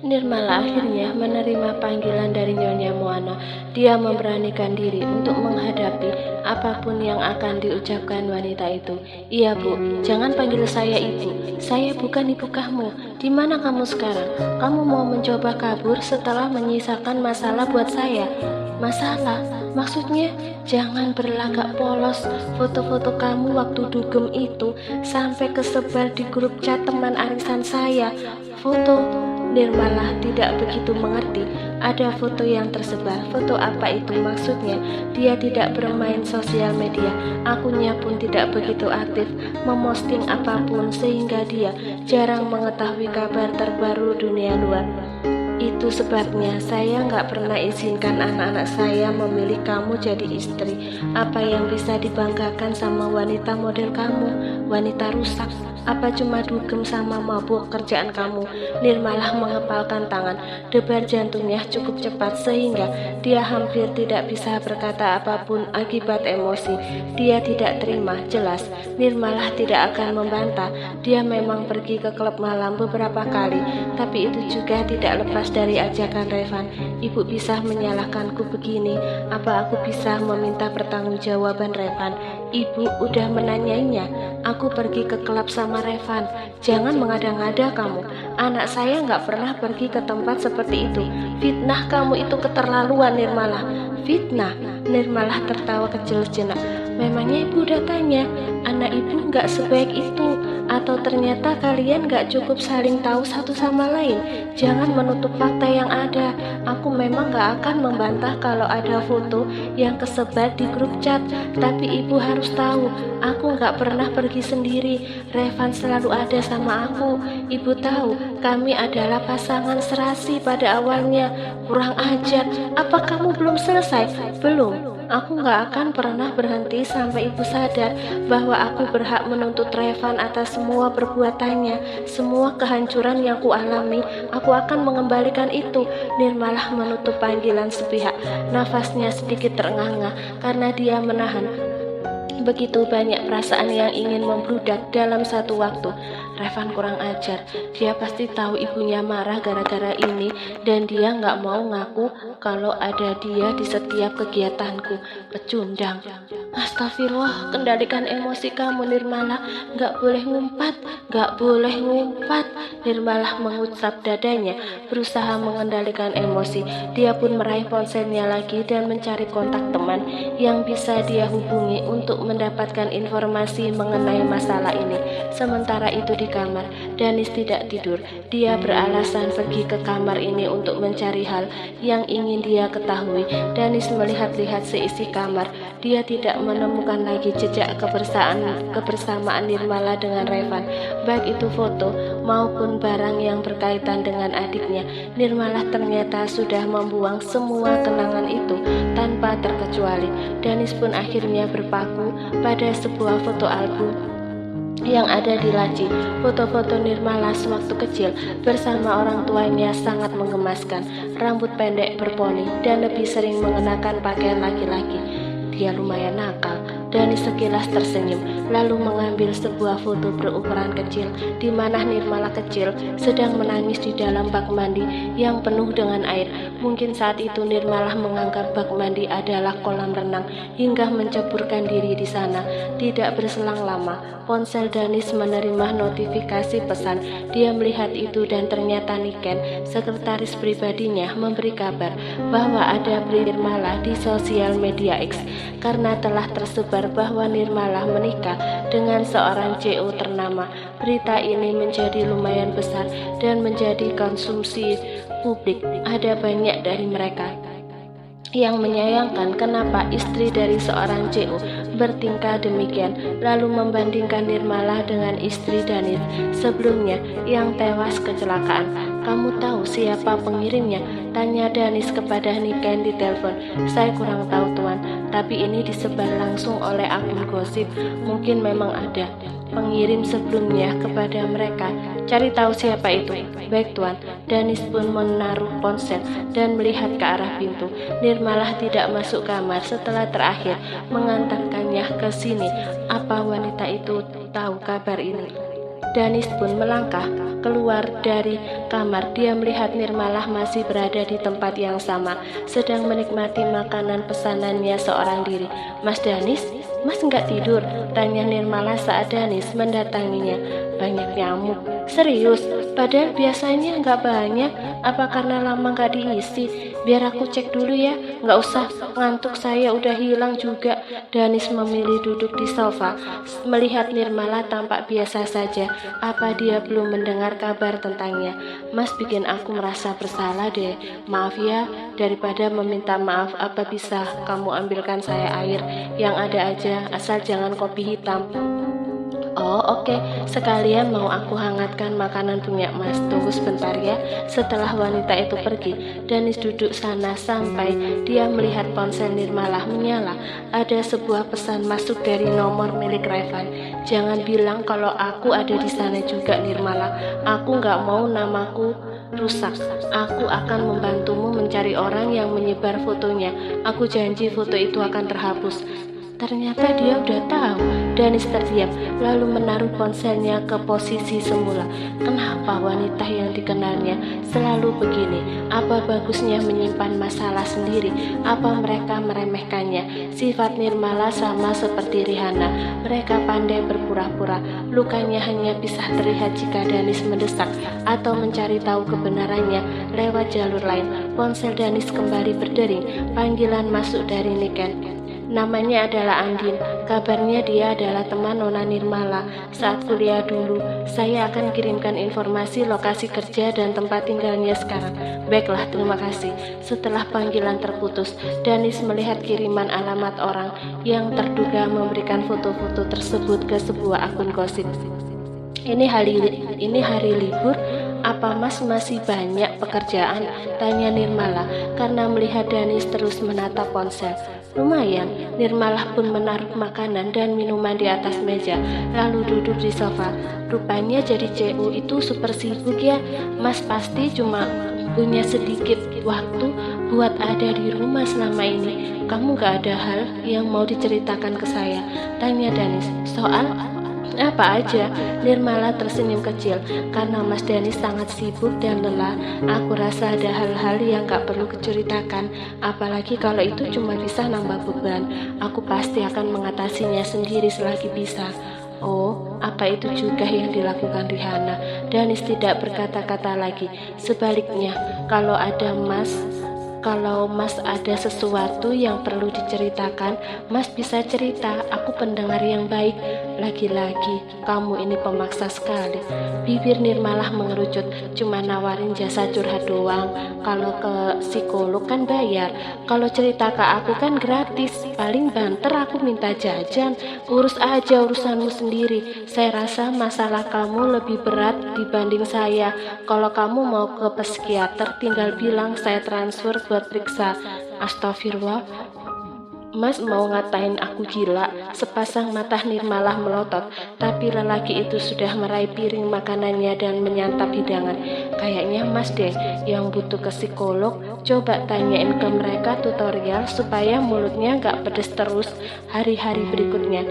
Nirmala akhirnya menerima panggilan dari Nyonya Moana. Dia memberanikan diri untuk menghadapi apapun yang akan diucapkan wanita itu. "Iya, Bu, jangan panggil saya ibu. Saya bukan ibu kamu. Di mana kamu sekarang? Kamu mau mencoba kabur setelah menyisakan masalah buat saya." "Masalah? Maksudnya?" "Jangan berlagak polos. Foto-foto kamu waktu dugem itu sampai kesebar di grup chat teman arisan saya." "Foto?" Nirmala tidak begitu mengerti. Ada foto yang tersebar. Foto apa itu maksudnya? Dia tidak bermain sosial media. Akunnya pun tidak begitu aktif memosting apapun sehingga dia jarang mengetahui kabar terbaru dunia luar. "Itu sebabnya saya nggak pernah izinkan anak-anak saya memilih kamu jadi istri. Apa yang bisa dibanggakan sama wanita model kamu? Wanita rusak. Apa cuma dugem sama mabuk kerjaan kamu?" Nirmala mengepalkan tangan. Debar jantungnya cukup cepat sehingga dia hampir tidak bisa berkata apapun akibat emosi. Dia tidak terima. Jelas Nirmala tidak akan membantah. Dia memang pergi ke klub malam beberapa kali, tapi itu juga tidak lepas dari ajakan Revan. "Ibu bisa menyalahkanku begini. Apa aku bisa meminta pertanggungjawaban Revan?" "Ibu udah menanyainya. Aku pergi ke klub sama Revan." "Jangan mengada-ngada kamu. Anak saya nggak pernah pergi ke tempat seperti itu." "Fitnah, kamu itu keterlaluan, Nirmala." "Fitnah?" Nirmala tertawa kecil sejenak. "Memangnya ibu udah tanya? Anak ibu nggak sebaik itu? Atau ternyata kalian nggak cukup saling tahu satu sama lain? Jangan menutup fakta yang ada. Aku memang nggak akan membantah kalau ada foto yang kesebar di grup chat. Tapi ibu harus tahu, aku nggak pernah pergi sendiri. Revan selalu ada sama aku. Ibu tahu, kami adalah pasangan serasi pada awalnya." "Kurang ajar. Apa kamu belum selesai?" "Belum. Aku nggak akan pernah berhenti sampai ibu sadar bahwa aku berhak menuntut Revan atas semua perbuatannya. Semua kehancuran yang kualami, aku akan mengembalikan itu." Nirmala menutup panggilan sepihak. Nafasnya sedikit terengah-engah karena dia menahan begitu banyak perasaan yang ingin membludak dalam satu waktu. Revan kurang ajar. Dia pasti tahu ibunya marah gara-gara ini dan dia nggak mau ngaku kalau ada dia di setiap kegiatanku. Pecundang. "Astagfirullah, kendalikan emosi kamu, Nirmala. Nggak boleh ngumpat, nggak boleh ngumpat." Nirmala mengusap dadanya, berusaha mengendalikan emosi. Dia pun meraih ponselnya lagi dan mencari kontak teman yang bisa dia hubungi untuk mendapatkan informasi mengenai masalah ini. Sementara itu di kamar, Danis tidak tidur. Dia beralasan pergi ke kamar ini untuk mencari hal yang ingin dia ketahui. Danis melihat-lihat seisi kamar. Dia tidak menemukan lagi jejak kebersamaan Nirmala dengan Revan, baik itu foto maupun barang yang berkaitan dengan adiknya. Nirmala ternyata sudah membuang semua kenangan itu tanpa terkecuali. Danis pun akhirnya berpaku pada sebuah foto album yang ada di laci. Foto-foto Nirmala sewaktu kecil bersama orang tuanya sangat menggemaskan. Rambut pendek berponi dan lebih sering mengenakan pakaian laki-laki. Dia lumayan nakal. Danis sekilas tersenyum, lalu mengambil sebuah foto berukuran kecil di mana Nirmala kecil sedang menangis di dalam bak mandi yang penuh dengan air. Mungkin saat itu Nirmala menganggap bak mandi adalah kolam renang hingga menceburkan diri di sana. Tidak berselang lama, ponsel Danis menerima notifikasi pesan. Dia melihat itu dan ternyata Niken, sekretaris pribadinya, memberi kabar bahwa ada berita Nirmala di sosial media X karena telah tersebar bahwa Nirmala menikah dengan seorang CEO ternama. Berita ini menjadi lumayan besar dan menjadi konsumsi publik. Ada banyak dari mereka yang menyayangkan kenapa istri dari seorang CEO bertingkah demikian, lalu membandingkan Nirmala dengan istri Danis sebelumnya yang tewas kecelakaan. "Kamu tahu siapa pengirimnya?" tanya Danis kepada Niken di telepon. "Saya kurang tahu, Tuan, tapi ini disebar langsung oleh akun gosip. Mungkin memang ada pengirim sebelumnya kepada mereka. Cari tahu siapa itu." "Baik, Tuan." Danis pun menaruh ponsel dan melihat ke arah pintu. Nirmala tidak masuk kamar setelah terakhir mengantarkannya ke sini. Apa wanita itu tahu kabar ini? Danis pun melangkah keluar dari kamar. Dia melihat Nirmalah masih berada di tempat yang sama, sedang menikmati makanan pesanannya seorang diri. "Mas Danis, Mas nggak tidur?" tanya Nirmalah saat Danis mendatanginya. "Banyak nyamuk." "Serius? Padahal biasanya nggak banyak. Apa karena lama nggak diisi? Biar aku cek dulu ya." "Nggak usah, ngantuk saya udah hilang juga." Danis memilih duduk di sofa. Melihat Nirmalah tampak biasa saja. Apa dia belum mendengar kabar tentangnya? "Mas bikin aku merasa bersalah deh. Maaf ya, daripada meminta maaf, apa bisa kamu ambilkan saya air yang ada aja, asal jangan kopi hitam." "Oh oke, sekalian mau aku hangatkan makanan punya Mas. Tunggu sebentar ya." Setelah wanita itu pergi, Danis duduk sana sampai dia melihat ponsel Nirmalah menyala. Ada sebuah pesan masuk dari nomor milik Revan. "Jangan bilang kalau aku ada di sana juga, Nirmalah. Aku nggak mau namaku rusak. Aku akan membantumu mencari orang yang menyebar fotonya. Aku janji foto itu akan terhapus." Ternyata dia udah tahu. Danis terdiam, lalu menaruh ponselnya ke posisi semula. Kenapa wanita yang dikenalnya selalu begini? Apa bagusnya menyimpan masalah sendiri? Apa mereka meremehkannya? Sifat Nirmalah sama seperti Rihanna. Mereka pandai berpura-pura. Lukanya hanya bisa terlihat jika Danis mendesak atau mencari tahu kebenarannya lewat jalur lain. Ponsel Danis kembali berdering. Panggilan masuk dari Niken. Namanya adalah Andin. Kabarnya dia adalah teman Nona Nirmalah saat kuliah dulu. "Saya akan kirimkan informasi lokasi kerja dan tempat tinggalnya sekarang." "Baiklah, terima kasih." Setelah panggilan terputus, Danis melihat kiriman alamat orang yang terduga memberikan foto-foto tersebut ke sebuah akun gosip. Ini hari libur. "Apa Mas masih banyak pekerjaan?" tanya Nirmalah karena melihat Danis terus menatap ponsel. "Lumayan." Nirmalah pun menaruh makanan dan minuman di atas meja, lalu duduk di sofa. "Rupanya jadi CEO itu super sibuk ya. Mas pasti cuma punya sedikit waktu buat ada di rumah selama ini. Kamu gak ada hal yang mau diceritakan ke saya?" tanya Danis. "Soal apa aja?" Nirmalah tersenyum kecil. "Karena Mas Danis sangat sibuk dan lelah, aku rasa ada hal-hal yang gak perlu diceritakan. Apalagi kalau itu cuma bisa nambah beban. Aku pasti akan mengatasinya sendiri selagi bisa." "Oh, apa itu juga yang dilakukan Rihanna?" Danis tidak berkata-kata lagi. "Sebaliknya, kalau Mas ada sesuatu yang perlu diceritakan, Mas bisa cerita. Aku pendengar yang baik." "Lagi-lagi, kamu ini pemaksa sekali." Bibir Nirmalah mengerucut. "Cuma nawarin jasa curhat doang. Kalau ke psikolog kan bayar. Kalau cerita ke aku kan gratis. Paling banter aku minta jajan. Urus aja urusanmu sendiri. Saya rasa masalah kamu lebih berat dibanding saya. Kalau kamu mau ke psikiater, tinggal bilang saya transfer buat periksa." "Astagfirullah, Mas mau ngatain aku gila?" Sepasang mata Nirmalah melotot, tapi lelaki itu sudah meraih piring makanannya dan menyantap hidangan. "Kayaknya Mas deh yang butuh ke psikolog. Coba tanyain ke mereka tutorial supaya mulutnya gak pedes terus hari-hari berikutnya."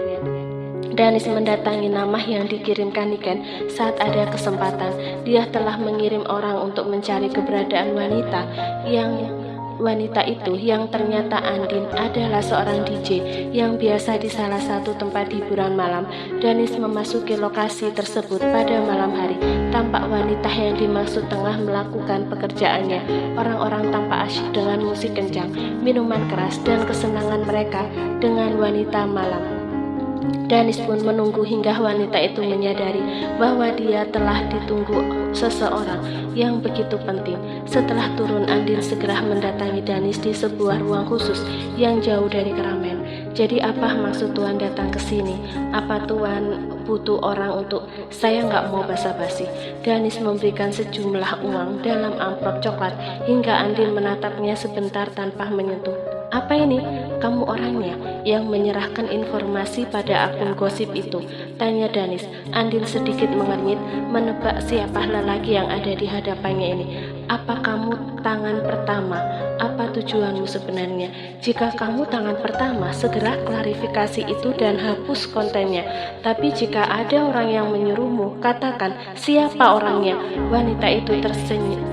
Danis mendatangi nama yang dikirimkan Niken saat ada kesempatan. Dia telah mengirim orang untuk mencari keberadaan wanita itu yang ternyata Andin adalah seorang DJ yang biasa di salah satu tempat hiburan malam. Danis memasuki lokasi tersebut pada malam hari. Tampak wanita yang dimaksud tengah melakukan pekerjaannya. Orang-orang tampak asyik dengan musik kencang, minuman keras, dan kesenangan mereka dengan wanita malam. Danis pun menunggu hingga wanita itu menyadari bahwa dia telah ditunggu seseorang yang begitu penting. Setelah turun, Andin segera mendatangi Danis di sebuah ruang khusus yang jauh dari keramaian. "Jadi apa maksud Tuan datang ke sini? Apa Tuan butuh orang untuk..." "Saya nggak mau basa-basi." Danis memberikan sejumlah uang dalam amplop coklat hingga Andin menatapnya sebentar tanpa menyentuh. "Apa ini? Kamu orangnya yang menyerahkan informasi pada akun gosip itu?" tanya Danis. Andin sedikit mengernyit menebak siapa lelaki yang ada di hadapannya ini. "Apa kamu tangan pertama. Apa tujuanmu sebenarnya? Jika kamu tangan pertama, segera klarifikasi itu dan hapus kontennya. Tapi jika ada orang yang menyuruhmu, katakan siapa orangnya. Wanita itu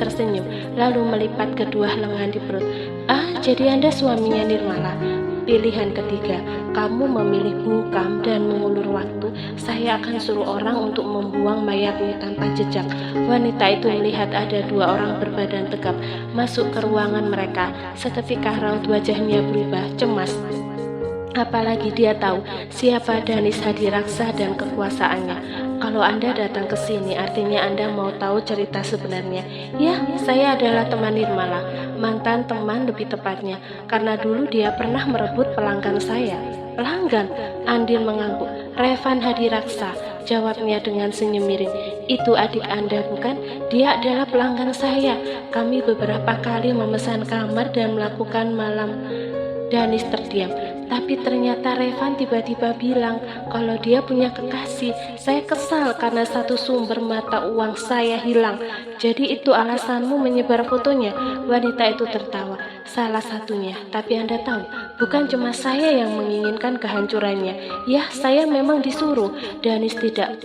tersenyum, lalu melipat kedua lengan di perut. Ah, jadi Anda suaminya Nirmala. Pilihan ketiga, kamu memilih bungkam dan mengulur waktu. Saya akan suruh orang untuk membuang mayatmu tanpa jejak. Wanita itu melihat ada dua orang berbadan tegap masuk ke ruangan mereka. Seketika raut wajahnya berubah, cemas. Apalagi dia tahu siapa Danis Hadiraksa dan kekuasaannya. Kalau Anda datang ke sini, artinya Anda mau tahu cerita sebenarnya. Ya, saya adalah teman Nirmala, mantan teman lebih tepatnya, karena dulu dia pernah merebut pelanggan saya. Pelanggan? Andin mengangguk. Revan Hadiraksa, jawabnya dengan senyum miring. Itu adik Anda bukan? Dia adalah pelanggan saya. Kami beberapa kali memesan kamar dan melakukan malam. Danis terdiam. Tapi ternyata Revan tiba-tiba bilang kalau dia punya kekasih. Saya kesal karena satu sumber mata uang saya hilang. Jadi itu alasanmu menyebar fotonya? Wanita itu tertawa. Salah satunya, tapi Anda tahu, bukan cuma saya yang menginginkan kehancurannya. Ya, saya memang disuruh. Danis tidak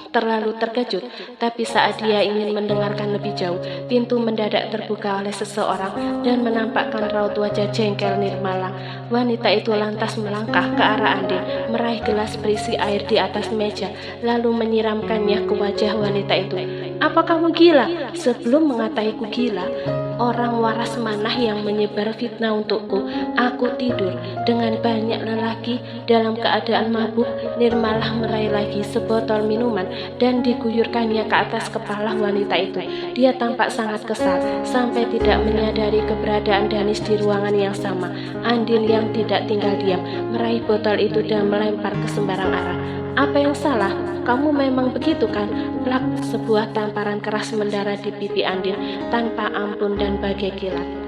terlalu terkejut, tapi saat dia ingin mendengarkan lebih jauh, pintu mendadak terbuka oleh seseorang dan menampakkan raut wajah jengkel Nirmala. Wanita itu lantas melangkah ke arah Andin, meraih gelas berisi air di atas meja, lalu menyiramkannya ke wajah wanita itu. Apa kamu gila? Sebelum mengataku gila, orang waras mana yang menyebar fitnah untukku? Aku tidur dengan banyak lelaki dalam keadaan mabuk. Nirmala meraih lagi sebotol minuman dan diguyurkannya ke atas kepala wanita itu. Dia tampak sangat kesal sampai tidak menyadari keberadaan Danis di ruangan yang sama. Andin yang tidak tinggal diam meraih botol itu dan melempar ke sembarang arah. Apa yang salah? Kamu memang begitu kan? Plak, sebuah tamparan keras mendarat di pipi Andin tanpa ampun dan bagai kilat.